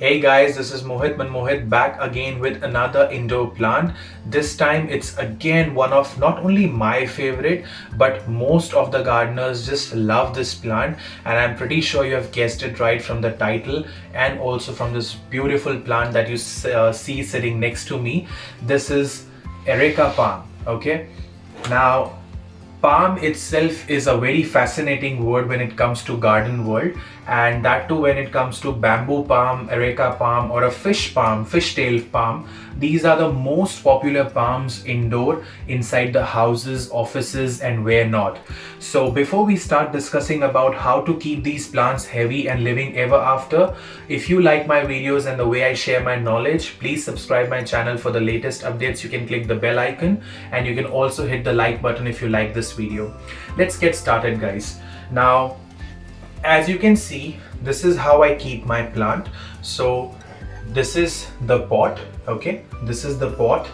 Hey guys, this is Mohit back again with another indoor plant. This time it's again one of not only my favorite but most of the gardeners just love this plant, and I'm pretty sure you have guessed it right from the title and also from this beautiful plant that you see sitting next to me. This is Areca Palm. Okay, now palm itself is a very fascinating word when it comes to garden world, and that too when it comes to bamboo palm, areca palm, or a fish palm, fishtail palm. These are the most popular palms indoor, inside the houses, offices, and where not. So before we start discussing about how to keep these plants heavy and living ever after, if you like my videos and the way I share my knowledge, please subscribe my channel for the latest updates. You can click the bell icon and you can also hit the like button if you like this video. Let's get started, guys. Now, as you can see, this is how I keep my plant. So this is the pot. Okay, this is the pot,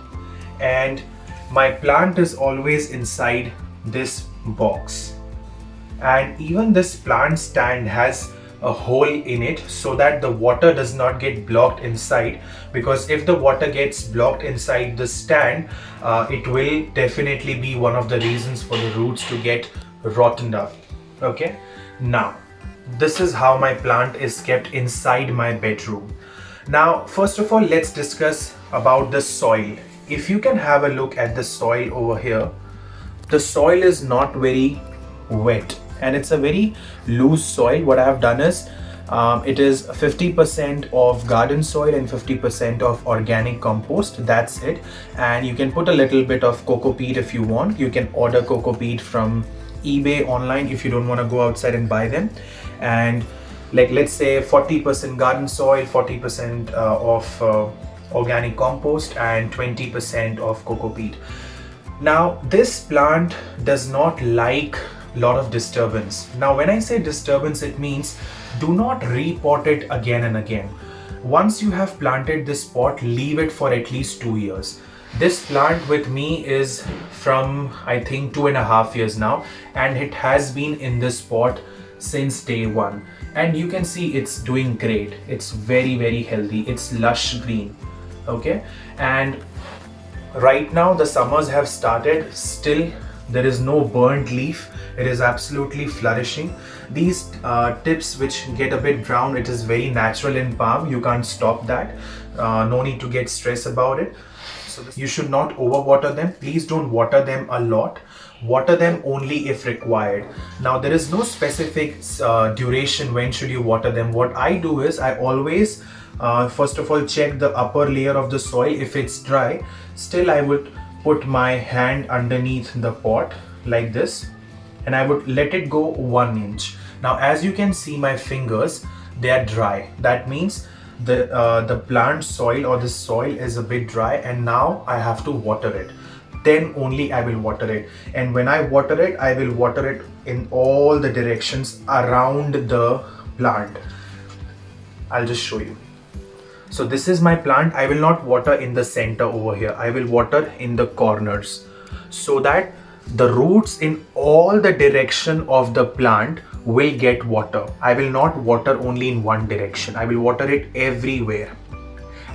and my plant is always inside this box, and even this plant stand has a hole in it so that the water does not get blocked inside, because if the water gets blocked inside the stand, it will definitely be one of the reasons for the roots to get rotted up. Okay, now this is how my plant is kept inside my bedroom. Now first of all, let's discuss about the soil. If you can have a look at the soil over here, the soil is not very wet and it's a very loose soil. What I have done is it is 50% of garden soil and 50% of organic compost. That's it. And you can put a little bit of coco peat if you want. You can order coco peat from eBay online if you don't want to go outside and buy them. And like, let's say 40% garden soil, 40% of organic compost, and 20% of coco peat. Now this plant does not like lot of disturbance. Now when I say disturbance, it means do not repot it again and again. Once you have planted this pot, leave it for at least 2 years. This plant with me is from I think 2.5 years now, and it has been in this pot since day one, and you can see it's doing great. It's very healthy. It's lush green. Okay, and right now the summers have started. Still there is no burnt leaf. It is absolutely flourishing. These tips which get a bit brown, it is very natural in palm. You can't stop that. No need to get stressed about it. So you should not overwater them. Please don't water them a lot. Water them only if required. Now there is no specific duration when should you water them. What I do is I always first of all check the upper layer of the soil. If it's dry, still I would put my hand underneath the pot like this, and I would let it go 1 inch. Now as you can see, my fingers, they are dry. That means the plant soil or the soil is a bit dry, and now I have to water it. Then only I will water it. And when I water it, I will water it in all the directions around the plant. I'll just show you. So this is my plant. I will not water in the center over here. I will water in the corners so that the roots in all the direction of the plant will get water. I will not water only in one direction. I will water it everywhere.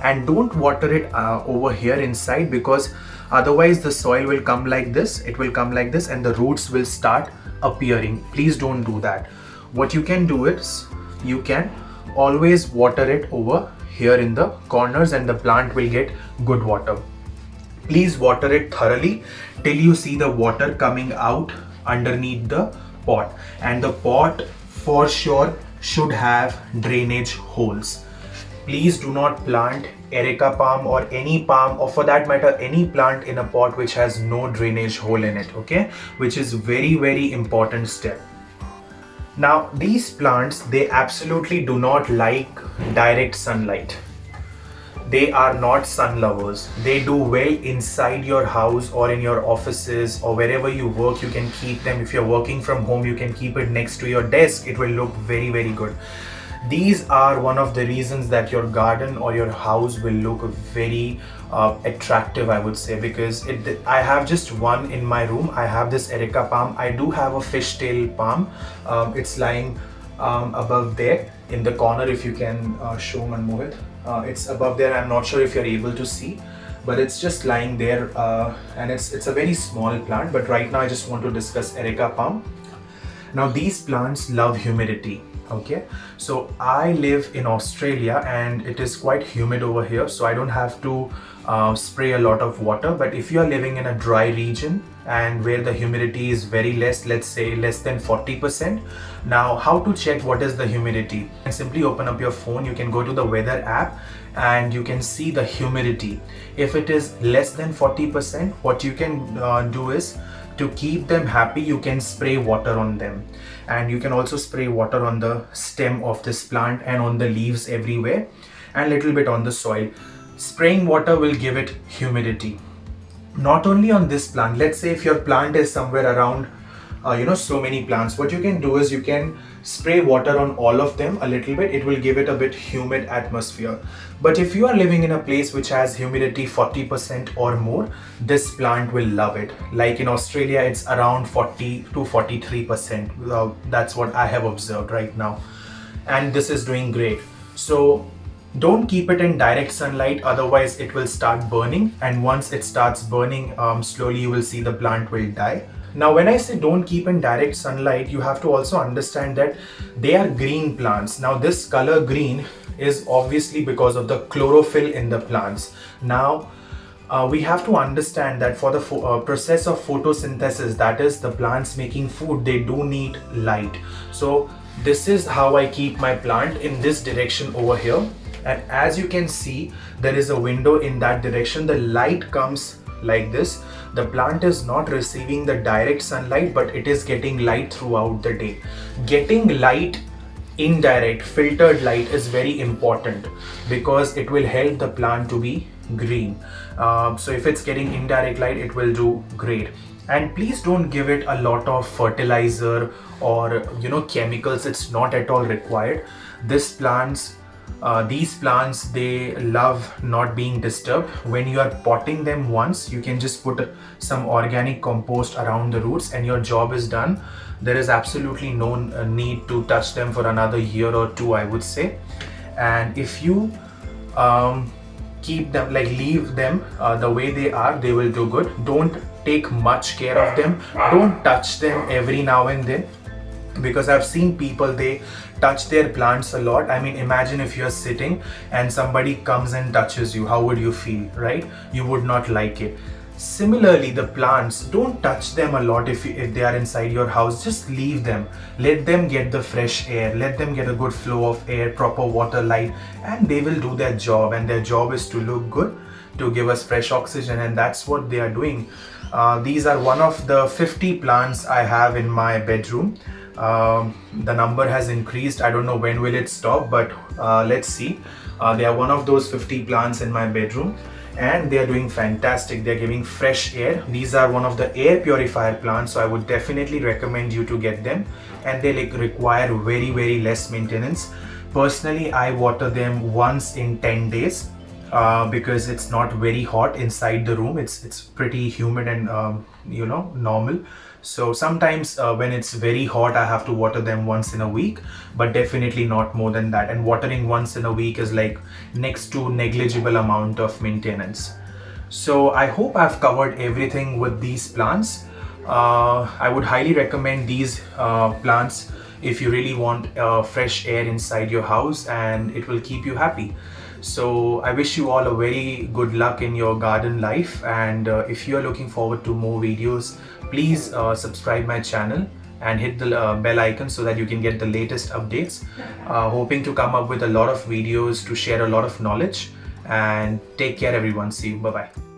And don't water it over here inside, because otherwise the soil will come like this. It will come like this and the roots will start appearing. Please don't do that. What you can do is you can always water it over here in the corners and the plant will get good water. Please water it thoroughly till you see the water coming out underneath the pot. And the pot for sure should have drainage holes. Please do not plant areca palm or any palm, or for that matter any plant, in a pot which has no drainage hole in it. Okay, which is very important step. Now these plants, they absolutely do not like direct sunlight. They are not sun lovers. They do well inside your house or in your offices or wherever you work. You can keep them. If you're working from home, you can keep it next to your desk. It will look very good. These are one of the reasons that your garden or your house will look very attractive, I would say, because I have just one in my room. I have this areca palm. I do have a fishtail palm. It's lying above there, in the corner. If you can show Manmohit, it's above there. I'm not sure if you're able to see, but it's just lying there, and it's a very small plant. But right now I just want to discuss Areca Palm. Now these plants love humidity. Okay, so I live in Australia and it is quite humid over here, so I don't have to spray a lot of water. But if you are living in a dry region and where the humidity is very less, let's say less than 40%. Now how to check what is the humidity? And simply open up your phone, you can go to the weather app and you can see the humidity. If it is less than 40%, what you can do is, to keep them happy, you can spray water on them, and you can also spray water on the stem of this plant and on the leaves everywhere, and little bit on the soil. Spraying water will give it humidity. Not only on this plant, let's say if your plant is somewhere around so many plants, what you can do is you can spray water on all of them a little bit. It will give it a bit humid atmosphere. But if you are living in a place which has humidity 40% or more, this plant will love it. Like in Australia, it's around 40 to 43%. That's what I have observed right now, and this is doing great. So don't keep it in direct sunlight, otherwise it will start burning, and once it starts burning, slowly you will see the plant will die. Now when I say don't keep in direct sunlight, you have to also understand that they are green plants. Now this color green is obviously because of the chlorophyll in the plants. Now we have to understand that for the process of photosynthesis, that is the plants making food, they do need light. So this is how I keep my plant in this direction over here, and as you can see, there is a window in that direction. The light comes like this. The plant is not receiving the direct sunlight, but it is getting light throughout the day. Getting light, indirect filtered light, is very important because it will help the plant to be green. So if it's getting indirect light, it will do great. And please don't give it a lot of fertilizer or chemicals. It's not at all required. These plants, they love not being disturbed. When you are potting them once, you can just put some organic compost around the roots and your job is done. There is absolutely no need to touch them for another year or two, I would say. And if you keep them, like leave them the way they are, they will do good. Don't take much care of them. Don't touch them every now and then, because I've seen people, they touch their plants a lot. I mean, imagine if you're sitting and somebody comes and touches you, how would you feel, right? You would not like it. Similarly, the plants, don't touch them a lot if they are inside your house. Just leave them. Let them get the fresh air. Let them get a good flow of air, proper water, light, and they will do their job. And their job is to look good, to give us fresh oxygen, and that's what they are doing. These are one of the 50 plants I have in my bedroom. The number has increased. I don't know when will it stop, but let's see. They are one of those 50 plants in my bedroom, and they are doing fantastic. They're giving fresh air. These are one of the air purifier plants, so I would definitely recommend you to get them, and they require very less maintenance. Personally, I water them once in 10 days because it's not very hot inside the room. It's pretty humid and normal. So sometimes when it's very hot, I have to water them once in a week, but definitely not more than that. And watering once in a week is like next to negligible amount of maintenance. So I hope I've covered everything with these plants. I would highly recommend these plants if you really want fresh air inside your house, and it will keep you happy. So I wish you all a very good luck in your garden life, and if you are looking forward to more videos, please subscribe my channel and hit the bell icon so that you can get the latest updates. Hoping to come up with a lot of videos to share a lot of knowledge, and take care everyone. See you. Bye bye.